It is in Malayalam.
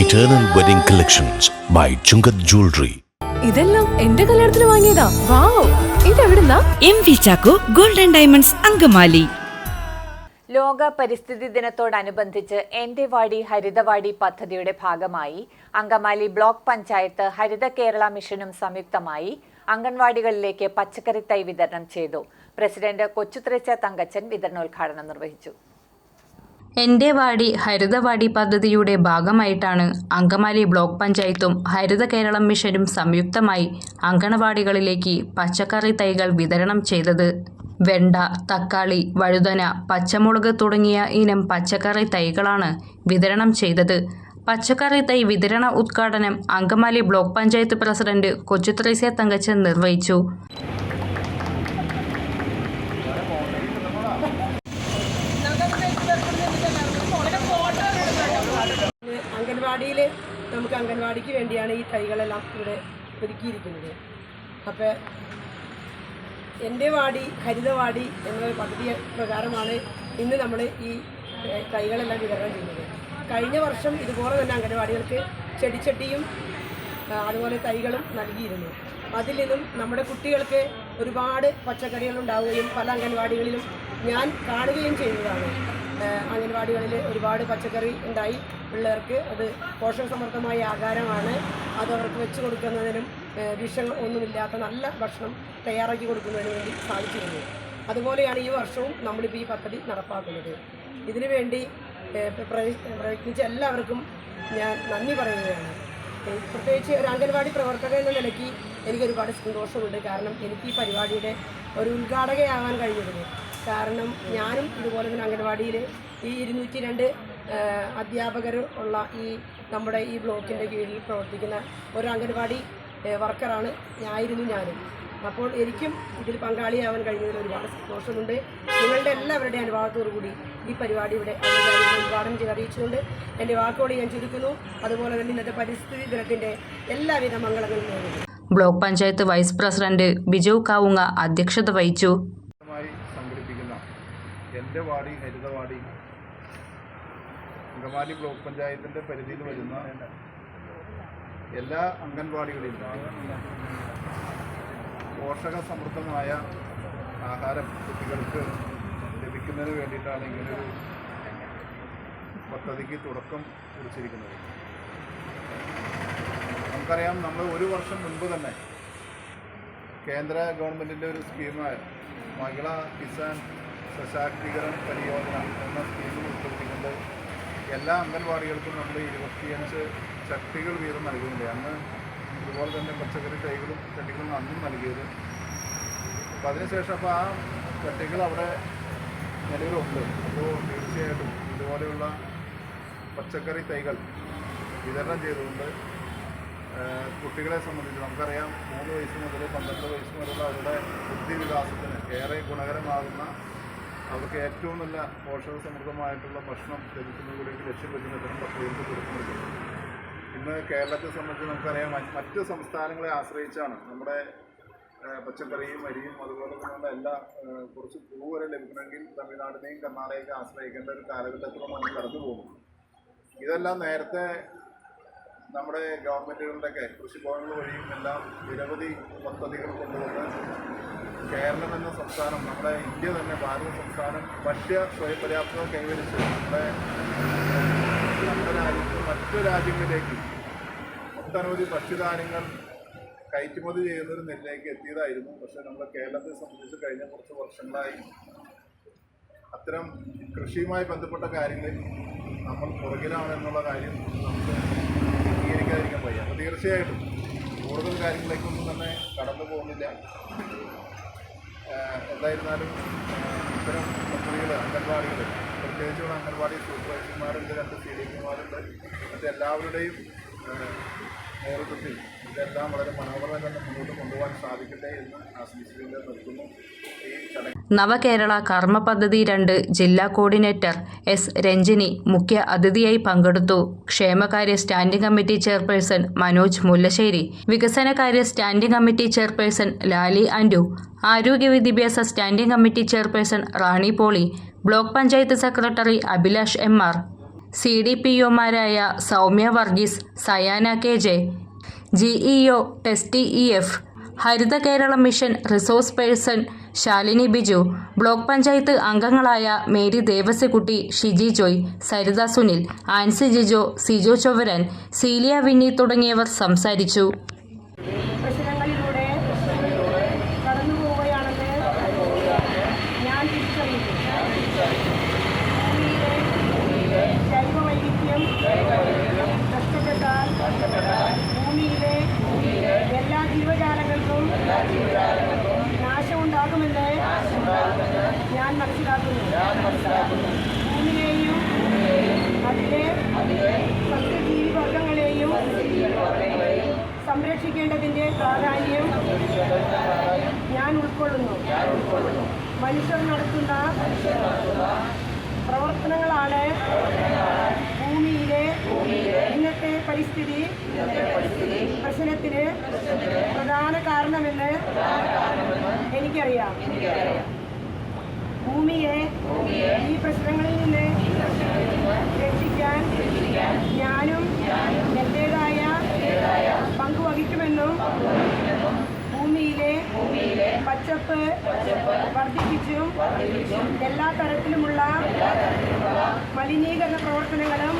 Eternal Wedding Collections by Chungat Jewelry. ഇതെല്ലാം എന്റെ കല്യാണത്തിന് വാങ്ങിയതാ. വാവ്, ഇതെവിടുന്നാ? MV Chacko golden diamonds Angamaly. ലോക പരിസ്ഥിതി ദിനത്തോടനുബന്ധിച്ച് എന്റെ വാടി ഹരിതവാടി പദ്ധതിയുടെ ഭാഗമായി അങ്കമാലി ബ്ലോക്ക് പഞ്ചായത്ത് ഹരിത കേരള മിഷനും സംയുക്തമായി അംഗൻവാടികളിലേക്ക് പച്ചക്കറി തൈ വിതരണം ചെയ്തു. പ്രസിഡന്റ് കൊച്ചുത്രേച്ച തങ്കച്ചൻ വിതരണോദ്ഘാടനം നിർവഹിച്ചു. എന്റെ വാടി ഹരിതവാടി പദ്ധതിയുടെ ഭാഗമായിട്ടാണ് അങ്കമാലി ബ്ലോക്ക് പഞ്ചായത്തും ഹരിത കേരളം മിഷനും സംയുക്തമായി അങ്കണവാടികളിലേക്ക് പച്ചക്കറി തൈകൾ വിതരണം ചെയ്തത്. വെണ്ട, തക്കാളി, വഴുതന, പച്ചമുളക് തുടങ്ങിയ ഇനം പച്ചക്കറി തൈകളാണ് വിതരണം ചെയ്തത്. പച്ചക്കറി തൈ വിതരണ ഉദ്ഘാടനം അങ്കമാലി ബ്ലോക്ക് പഞ്ചായത്ത് പ്രസിഡന്റ് കൊച്ചുത്രേസ്യ തങ്കച്ചൻ നിർവഹിച്ചു. അംഗൻവാടിയിൽ നമുക്ക് അംഗൻവാടിക്ക് വേണ്ടിയാണ് ഈ തൈകളെല്ലാം ഇവിടെ ഒരുക്കിയിരിക്കുന്നത്. അപ്പോൾ എൻ്റെ വാടി ഹരിതവാടി എന്ന പദ്ധതി പ്രകാരമാണ് ഇന്ന് നമ്മൾ ഈ തൈകളെല്ലാം വിതരണം ചെയ്യുന്നത്. കഴിഞ്ഞ വർഷം ഇതുപോലെ തന്നെ അംഗൻവാടികൾക്ക് ചെടിച്ചട്ടിയും അതുപോലെ തൈകളും നൽകിയിരുന്നു. അതിൽ നിന്നും നമ്മുടെ കുട്ടികൾക്ക് ഒരുപാട് പച്ചക്കറികൾ ഉണ്ടാവുകയും പല അംഗൻവാടികളിലും ഞാൻ കാണുകയും ചെയ്യുന്നതാണ്. അംഗൻവാടികളിൽ ഒരുപാട് പച്ചക്കറി ഉണ്ടായി പിള്ളേർക്ക് അത് പോഷകസമൃദ്ധമായ ആഹാരമാണ്. അത് അവർക്ക് വെച്ച് കൊടുക്കുന്നതിനും വിഷം ഒന്നുമില്ലാത്ത നല്ല ഭക്ഷണം തയ്യാറാക്കി കൊടുക്കുന്നതിന് വേണ്ടി സാധിച്ചിരുന്നു. അതുപോലെയാണ് ഈ വർഷവും നമ്മളിപ്പോൾ ഈ പദ്ധതി നടപ്പാക്കുന്നത്. ഇതിനു വേണ്ടി പ്രയത്നിച്ച എല്ലാവർക്കും ഞാൻ നന്ദി പറയുകയാണ്. പ്രത്യേകിച്ച് ഒരു അംഗൻവാടി പ്രവർത്തക എന്ന നിലയ്ക്ക് എനിക്കൊരുപാട് സന്തോഷമുണ്ട്. കാരണം എനിക്ക് ഈ പരിപാടിയുടെ ഒരു ഉദ്ഘാടകയാകാൻ കഴിഞ്ഞതിന് കാരണം ഞാനും ഇതുപോലെ തന്നെ അംഗൻവാടിയിൽ ഈ 202 അധ്യാപകർ ഉള്ള ഈ നമ്മുടെ ഈ ബ്ലോക്കിൻ്റെ കീഴിൽ പ്രവർത്തിക്കുന്ന ഒരു അംഗൻവാടി വർക്കറാണ് ഞാനും. അപ്പോൾ എനിക്കും ഇതിൽ പങ്കാളിയാവാൻ കഴിഞ്ഞതിൽ ഒരുപാട് സന്തോഷമുണ്ട്. നിങ്ങളുടെ എല്ലാവരുടെയും അനുഭവത്തോടു കൂടി ഈ പരിപാടി ഇവിടെ ഉദ്ഘാടനം ചെയ്ത് അറിയിച്ചുകൊണ്ട് എൻ്റെ വാക്കുകൾ ഞാൻ ചുരുക്കുന്നു. അതുപോലെ തന്നെ ഇന്നത്തെ പരിസ്ഥിതി ദിനത്തിൻ്റെ എല്ലാവിധ മംഗളങ്ങളും നേരുന്നു. Block panchayat vice president Biju Kavunga അധ്യക്ഷത വഹിച്ചു. സംഘടിപ്പിക്കുന്ന എൻ്റെ വാടി ഹരിതവാടി അങ്കമാലി ബ്ലോക്ക് പഞ്ചായത്തിൻ്റെ പരിധിയിൽ വരുന്ന എല്ലാ അംഗൻവാടികളിലും പോഷക സമൃദ്ധമായ ആഹാരം കുട്ടികൾക്ക് ലഭിക്കുന്നതിന് വേണ്ടിയിട്ടാണ് ഇങ്ങനൊരു പദ്ധതിക്ക് തുടക്കം കുറിച്ചിരിക്കുന്നത്. നമുക്കറിയാം, നമ്മൾ ഒരു വർഷം മുൻപ് തന്നെ കേന്ദ്ര ഗവൺമെൻറ്റിൻ്റെ ഒരു സ്കീമായ മഹിളാ കിസാൻ സശാക്തീകരൺ പരിയോജന എന്ന സ്കീമിൽ ഉൾപ്പെടുത്തിക്കൊണ്ട് എല്ലാ അംഗൻവാടികൾക്കും നമ്മൾ 25 ചട്ടികൾ വീതം നൽകുന്നുണ്ട്. അന്ന് ഇതുപോലെ തന്നെ പച്ചക്കറി തൈകളും ചട്ടികളും അന്നും നൽകിയത്. അപ്പോൾ അതിനുശേഷം അപ്പോൾ ആ ചട്ടികൾ അവിടെ നിലവിലുണ്ട്. അപ്പോൾ തീർച്ചയായിട്ടും ഇതുപോലെയുള്ള പച്ചക്കറി തൈകൾ വിതരണം ചെയ്തുകൊണ്ട് കുട്ടികളെ സംബന്ധിച്ച് നമുക്കറിയാം 3 വയസ്സ് മുതൽ 12 വയസ്സ് വരെയുള്ള അവരുടെ ബുദ്ധിവികാസത്തിന് ഏറെ ഗുണകരമാകുന്ന അവർക്ക് ഏറ്റവും നല്ല പോഷക സമൃദ്ധമായിട്ടുള്ള ഭക്ഷണം ലഭിക്കുന്നതിലേക്ക് ലക്ഷ്യം വെക്കുന്ന ഇത്തരം പദ്ധതികൾക്ക് കൊടുക്കുന്നത്. ഇന്ന് കേരളത്തെ സംബന്ധിച്ച് നമുക്കറിയാം, മറ്റ് സംസ്ഥാനങ്ങളെ ആശ്രയിച്ചാണ് നമ്മുടെ പച്ചക്കറിയും അരിയും അതുപോലെ തന്നെയുള്ള എല്ലാ കുറച്ച് പൂവ് വരെ ലഭിക്കണമെങ്കിൽ തമിഴ്നാടിനെയും കർണാടകയൊക്കെ ആശ്രയിക്കേണ്ട ഒരു കാലഘട്ടത്തിലാണ് കടന്നു പോകുന്നത്. ഇതെല്ലാം നേരത്തെ നമ്മുടെ ഗവൺമെൻറ്റുകളുടെയൊക്കെ കൃഷിഭവനുകൾ വഴിയും എല്ലാം നിരവധി പദ്ധതികൾ കൊണ്ടുവന്ന് കേരളം എന്ന സംസ്ഥാനം, നമ്മുടെ ഇന്ത്യ തന്നെ ഭാരത സംസ്ഥാനം ഭക്ഷ്യ സ്വയം പര്യാപ്തത കൈവരിച്ച് നമ്മുടെ രാജ്യത്ത് മറ്റു രാജ്യങ്ങളിലേക്ക് ഒട്ടനവധി ഭക്ഷ്യധാന്യങ്ങൾ കയറ്റുമതി ചെയ്യുന്നൊരു നിലയിലേക്ക് എത്തിയതായിരുന്നു. പക്ഷേ നമ്മുടെ കേരളത്തെ സംബന്ധിച്ച് കഴിഞ്ഞ കുറച്ച് വർഷങ്ങളായി അത്തരം കൃഷിയുമായി ബന്ധപ്പെട്ട കാര്യങ്ങളിൽ നമ്മൾ പുറകിലാണ് എന്നുള്ള കാര്യം നമുക്ക് അംഗീകരിക്കാതിരിക്കാൻ വയ്യ. അപ്പോൾ തീർച്ചയായിട്ടും കൂടുതൽ കാര്യങ്ങളിലേക്കൊന്നും തന്നെ കടന്നു പോകുന്നില്ല. എന്തായിരുന്നാലും ഇത്തരം പദ്ധതികൾ അംഗൻവാടികൾ, പ്രത്യേകിച്ചുള്ള അംഗൻവാടി സൂപ്പർവൈസർമാരുണ്ട്, 2 CDPമാരുണ്ട്, മറ്റെല്ലാവരുടെയും നേതൃത്വത്തിൽ ഇതെല്ലാം വളരെ മനോഹരമായി തന്നെ മുന്നോട്ട് കൊണ്ടുപോകാൻ സാധിക്കട്ടെ എന്ന് ആശംസിച്ചുകൊണ്ട് നിർത്തുന്നു. ഈ ചടങ്ങ് നവകേരള കർമ്മ പദ്ധതി 2 ജില്ലാ കോർഡിനേറ്റർ S രഞ്ജിനി മുഖ്യ അതിഥിയായി പങ്കെടുത്തു. ക്ഷേമകാര്യ standing committee chairperson Manoj Mullassery, വികസനകാര്യ standing committee chairperson Lali Andu, ആരോഗ്യ വിദ്യാഭ്യാസ standing committee chairperson Rani Poly, block panchayat secretary Abhilash MR, CDPOമാരായ Soumya Varghese, Sayana KJ, GEO STEF, Haritha Keralam mission resource person Shalini Biju, block panchayat അംഗങ്ങളായ മേരി ദേവസ്യക്കുട്ടി, ഷിജി ജോയ്, സരിത സുനിൽ, ആൻസി ജിജോ, സിജോ ചൊവ്വരൻ, സീലിയ വിന്നി തുടങ്ങിയവർ സംസാരിച്ചു. പ്രശ്നങ്ങളിലൂടെ കടന്നു പോവുകയാണെന്ന് ഞാൻ തിരിച്ചറിയുന്നു. ഭൂമിയിലെ ജൈവവൈവിധ്യം നഷ്ടപ്പെട്ടാൽ ഭൂമിയിലെ എല്ലാ ജീവജാലങ്ങൾക്കും നാശമുണ്ടാകുമെന്ന് ഞാൻ മനസ്സിലാക്കുന്നു. ഭൂമിയെയും അതിലെ സസ്യജീവി വർഗങ്ങളെയും സംരക്ഷിക്കേണ്ടതിൻ്റെ പ്രാധാന്യം ഞാൻ ഉൾക്കൊള്ളുന്നു. മനുഷ്യർ നടത്തുന്ന പ്രവർത്തനങ്ങളാണ് ഭൂമിയിലെ ഇന്നത്തെ പരിസ്ഥിതി പ്രശ്നത്തിന് പ്രധാന കാരണമെന്ന് എനിക്കറിയാം. ഭൂമിയെ ഈ പ്രശ്നങ്ങളിൽ നിന്ന് രക്ഷിക്കാൻ ഞാനും എൻ്റേതായ പങ്കുവഹിക്കുമെന്നും ഭൂമിയിലെ പച്ചപ്പ് വർദ്ധിപ്പിച്ചും എല്ലാ തരത്തിലുമുള്ള മലിനീകരണ പ്രവർത്തനങ്ങളും